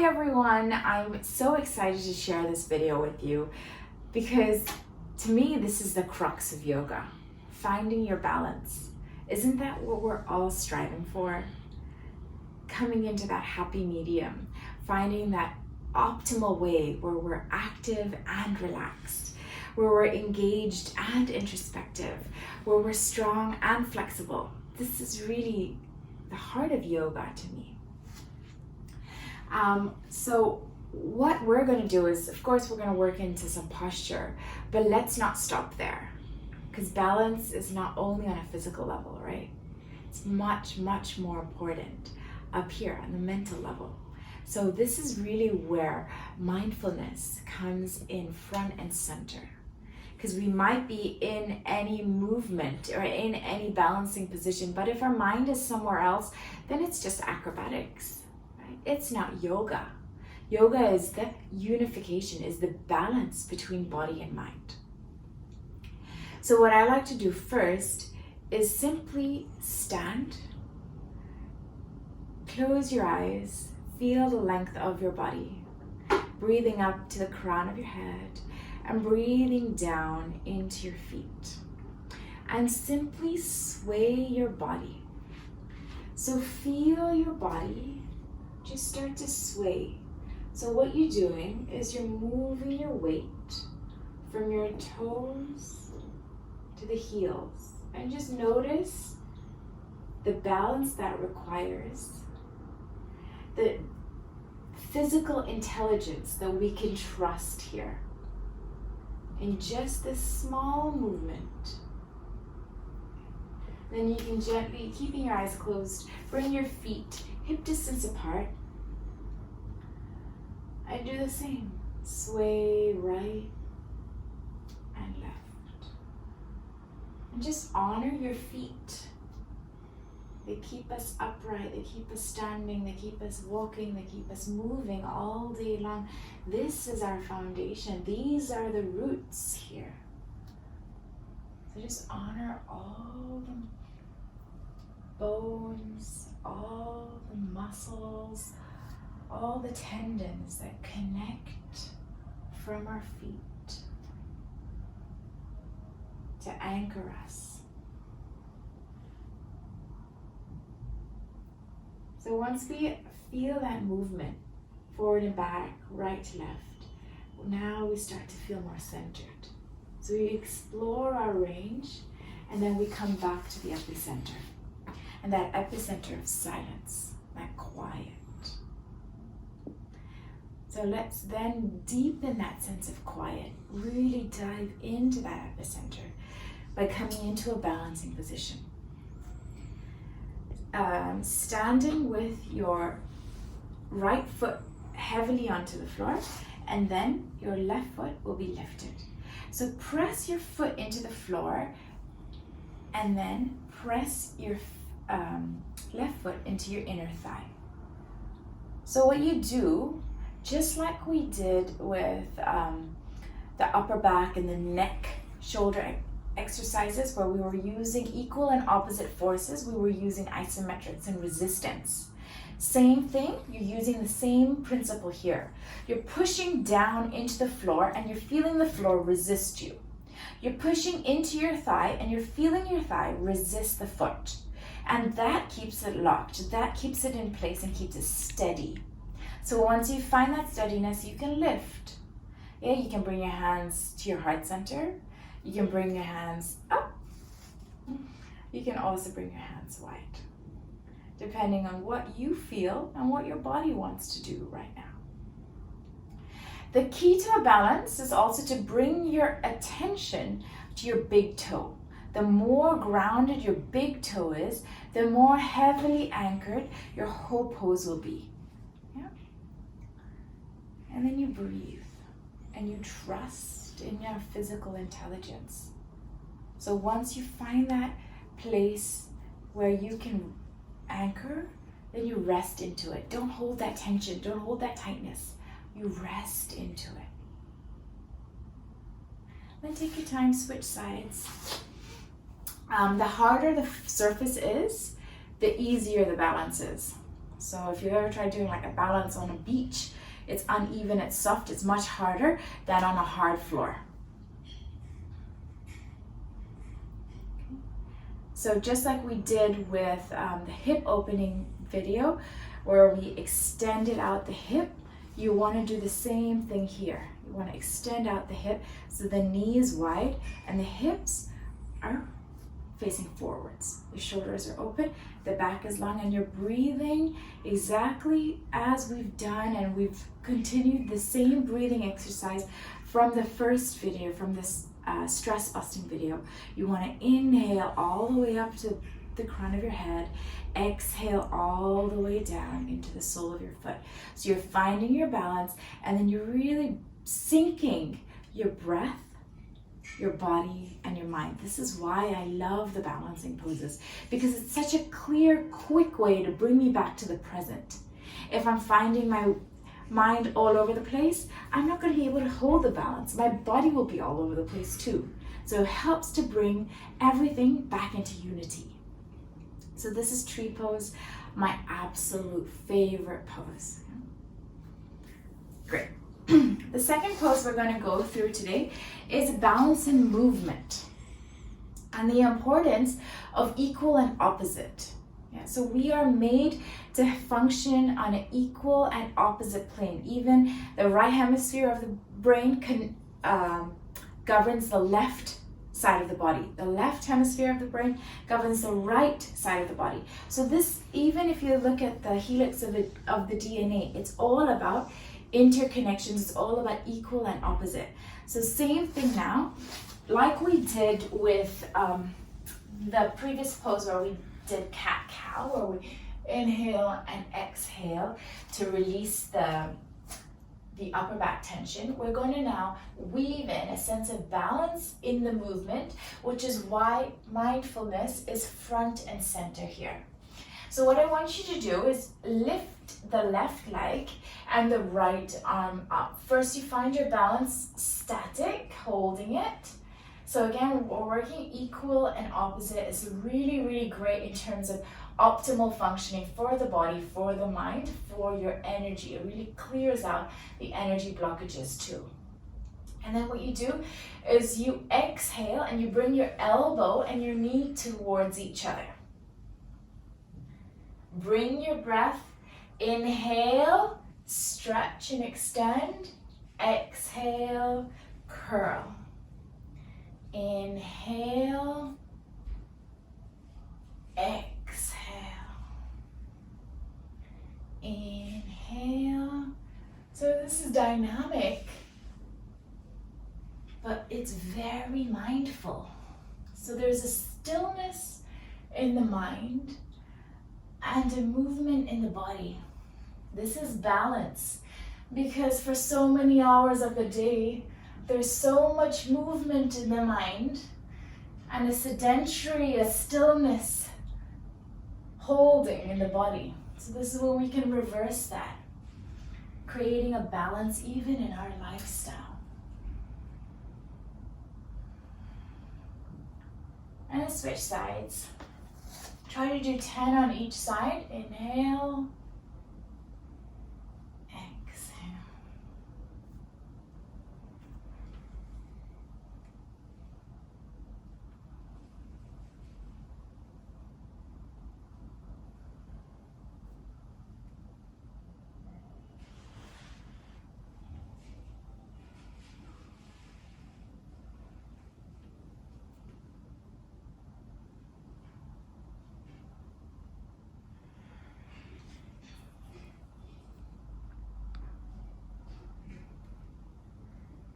everyone, I'm so excited to share this video with you because to me this is the crux of yoga, finding your balance. Isn't that what we're all striving for? Coming into that happy medium, finding that optimal way where we're active and relaxed, where we're engaged and introspective, where we're strong and flexible. This is really the heart of yoga to me. So what we're going to do is, of course, we're going to work into some posture, but let's not stop there, because balance is not only on a physical level, right? It's much, much more important up here on the mental level. So this is really where mindfulness comes in front and center, because we might be in any movement or in any balancing position, but if our mind is somewhere else, then it's just acrobatics. It's not yoga. Yoga is the unification, is the balance between body and mind. So what I like to do first is simply stand, close your eyes, feel the length of your body, breathing up to the crown of your head and breathing down into your feet. And simply sway your body. So feel your body just start to sway. So what you're doing is you're moving your weight from your toes to the heels. And just notice the balance that requires, the physical intelligence that we can trust here. In just this small movement. Then you can gently, keeping your eyes closed, bring your feet hip distance apart. And do the same. Sway right and left. And just honor your feet. They keep us upright, they keep us standing, they keep us walking, they keep us moving all day long. This is our foundation. These are the roots here. So just honor all the bones, all the muscles, all the tendons that connect from our feet to anchor us. So once we feel that movement, forward and back, right to left, now we start to feel more centered. So we explore our range and then we come back to the epicenter. And that epicenter of silence, that quiet. So let's then deepen that sense of quiet, really dive into that epicenter by coming into a balancing position. Standing with your right foot heavily onto the floor, and then your left foot will be lifted. So press your foot into the floor, and then press your left foot into your inner thigh. So what you do, just like we did with the upper back and the neck, shoulder exercises where we were using equal and opposite forces, we were using isometrics and resistance. Same thing, you're using the same principle here. You're pushing down into the floor and you're feeling the floor resist you. You're pushing into your thigh and you're feeling your thigh resist the foot. And that keeps it locked, that keeps it in place and keeps it steady. So once you find that steadiness, you can lift. Yeah, you can bring your hands to your heart center. You can bring your hands up. You can also bring your hands wide, depending on what you feel and what your body wants to do right now. The key to a balance is also to bring your attention to your big toe. The more grounded your big toe is, the more heavily anchored your whole pose will be. Yeah? And then you breathe and you trust in your physical intelligence. So once you find that place where you can anchor, then you rest into it. Don't hold that tension, don't hold that tightness. You rest into it. Then take your time, switch sides. The harder the surface is, the easier the balance is. So if you've ever tried doing like a balance on a beach, it's uneven, it's soft, it's much harder than on a hard floor. So just like we did with the hip opening video, where we extended out the hip, you want to do the same thing here. You want to extend out the hip so the knee is wide and the hips are facing forwards. The shoulders are open, the back is long, and you're breathing exactly as we've done, and we've continued the same breathing exercise from the first video, from this stress busting video. You want to inhale all the way up to the crown of your head, exhale all the way down into the sole of your foot. So you're finding your balance, and then you're really syncing your breath, your body, and your mind. This is why I love the balancing poses, because it's such a clear, quick way to bring me back to the present. If I'm finding my mind all over the place, I'm not going to be able to hold the balance. My body will be all over the place too. So it helps to bring everything back into unity. So this is tree pose, my absolute favorite pose. Great. The second pose we're going to go through today is balance and movement, and the importance of equal and opposite. Yeah, so we are made to function on an equal and opposite plane. Even the right hemisphere of the brain governs the left side of the body. The left hemisphere of the brain governs the right side of the body. So this, even if you look at the helix of the DNA, it's all about interconnections. It's all about equal and opposite. So same thing now, like we did with the previous pose where we did cat-cow, where we inhale and exhale to release the upper back tension. We're going to now weave in a sense of balance in the movement, which is why mindfulness is front and center here. So what I want you to do is lift the left leg and the right arm up. First, you find your balance static, holding it. So again, we're working equal and opposite. It's really, really great in terms of optimal functioning for the body, for the mind, for your energy. It really clears out the energy blockages too. And then what you do is you exhale and you bring your elbow and your knee towards each other. Bring your breath, inhale, stretch and extend, exhale, curl. Inhale, exhale, inhale. So this is dynamic, but it's very mindful. So there's a stillness in the mind and a movement in the body. This is balance, because for so many hours of the day, there's so much movement in the mind and a sedentary, a stillness holding in the body. So this is where we can reverse that, creating a balance even in our lifestyle. And let's switch sides. Try to do 10 on each side. Inhale, exhale.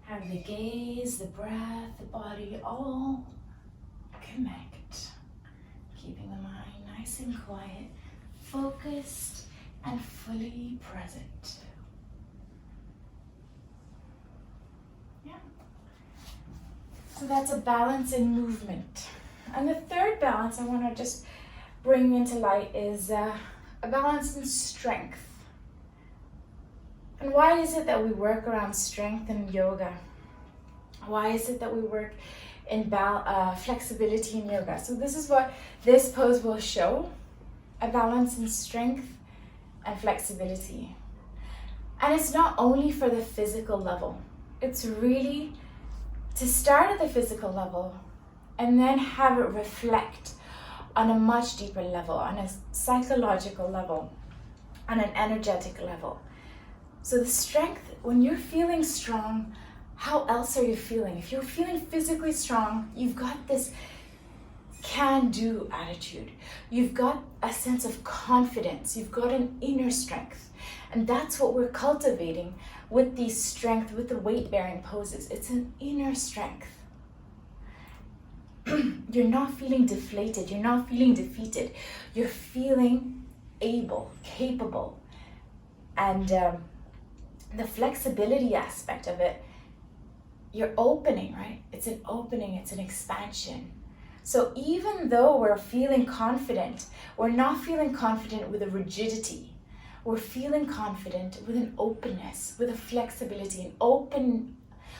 Have the gaze, the breath, the body all connect. Keeping the mind nice and quiet, focused and fully present. Yeah. So that's a balance in movement. And the third balance I want to just bring into light is a balance in strength. And why is it that we work around strength in yoga? Why is it that we work in flexibility in yoga? So this is what this pose will show, a balance in strength and flexibility. And it's not only for the physical level. It's really to start at the physical level and then have it reflect on a much deeper level, on a psychological level, on an energetic level. So the strength, when you're feeling strong, how else are you feeling? If you're feeling physically strong, you've got this can-do attitude. You've got a sense of confidence. You've got an inner strength. And that's what we're cultivating with the strength, with the weight-bearing poses. It's an inner strength. You're not feeling deflated. You're not feeling defeated. You're feeling able, capable. And the flexibility aspect of it, you're opening, right? It's an opening, it's an expansion. So even though we're feeling confident, we're not feeling confident with a rigidity. We're feeling confident with an openness, with a flexibility, an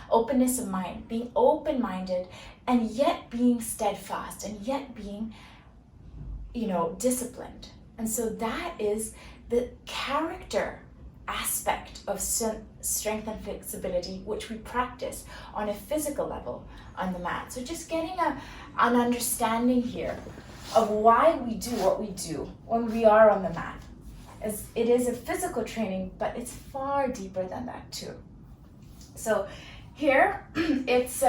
openness of mind, being open-minded, and yet being steadfast, and yet being, disciplined. And so that is the character aspect of strength and flexibility, which we practice on a physical level on the mat. So just getting an understanding here of why we do what we do when we are on the mat. As it is a physical training, but it's far deeper than that too. So here it's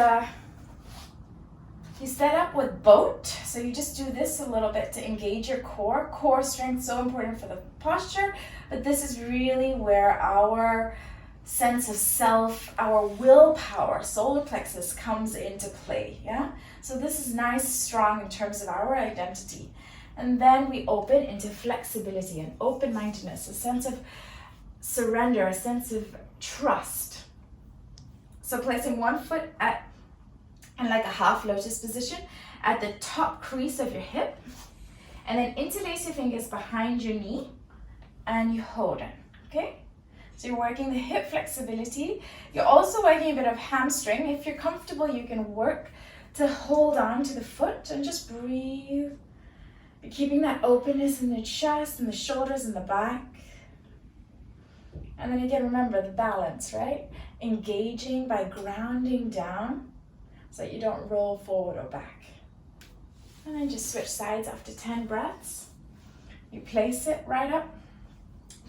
you set up with boat. So you just do this a little bit to engage your core. Core strength, so important for the posture, but this is really where our sense of self, our willpower, solar plexus comes into play, yeah? So this is nice, strong in terms of our identity. And then we open into flexibility and open-mindedness, a sense of surrender, a sense of trust. So placing one foot in like a half lotus position at the top crease of your hip, and then interlace your fingers behind your knee and you hold it, okay? So you're working the hip flexibility. You're also working a bit of hamstring. If you're comfortable, you can work to hold on to the foot and just breathe. You're keeping that openness in the chest and the shoulders and the back. And then again, remember the balance, right? Engaging by grounding down so that you don't roll forward or back. And then just switch sides after 10 breaths. You place it right up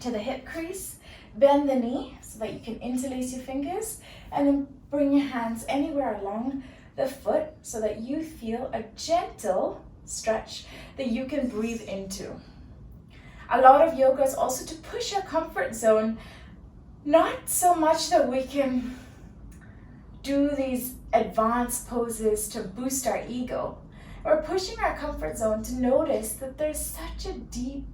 to the hip crease. Bend the knee so that you can interlace your fingers, and then bring your hands anywhere along the foot so that you feel a gentle stretch that you can breathe into. A lot of yoga is also to push our comfort zone, not so much that we can do these advanced poses to boost our ego. We're pushing our comfort zone to notice that there's such a deep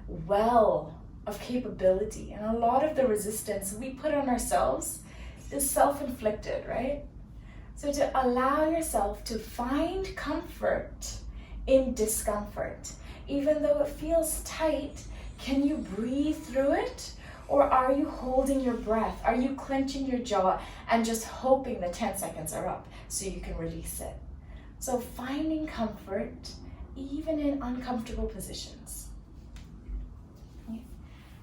well of capability, and a lot of the resistance we put on ourselves is self-inflicted, right? So to allow yourself to find comfort in discomfort, even though it feels tight, can you breathe through it? Or are you holding your breath? Are you clenching your jaw and just hoping the 10 seconds are up so you can release it? So finding comfort even in uncomfortable positions.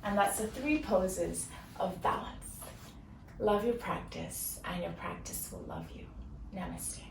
And that's the 3 poses of balance. Love your practice, and your practice will love you. Namaste.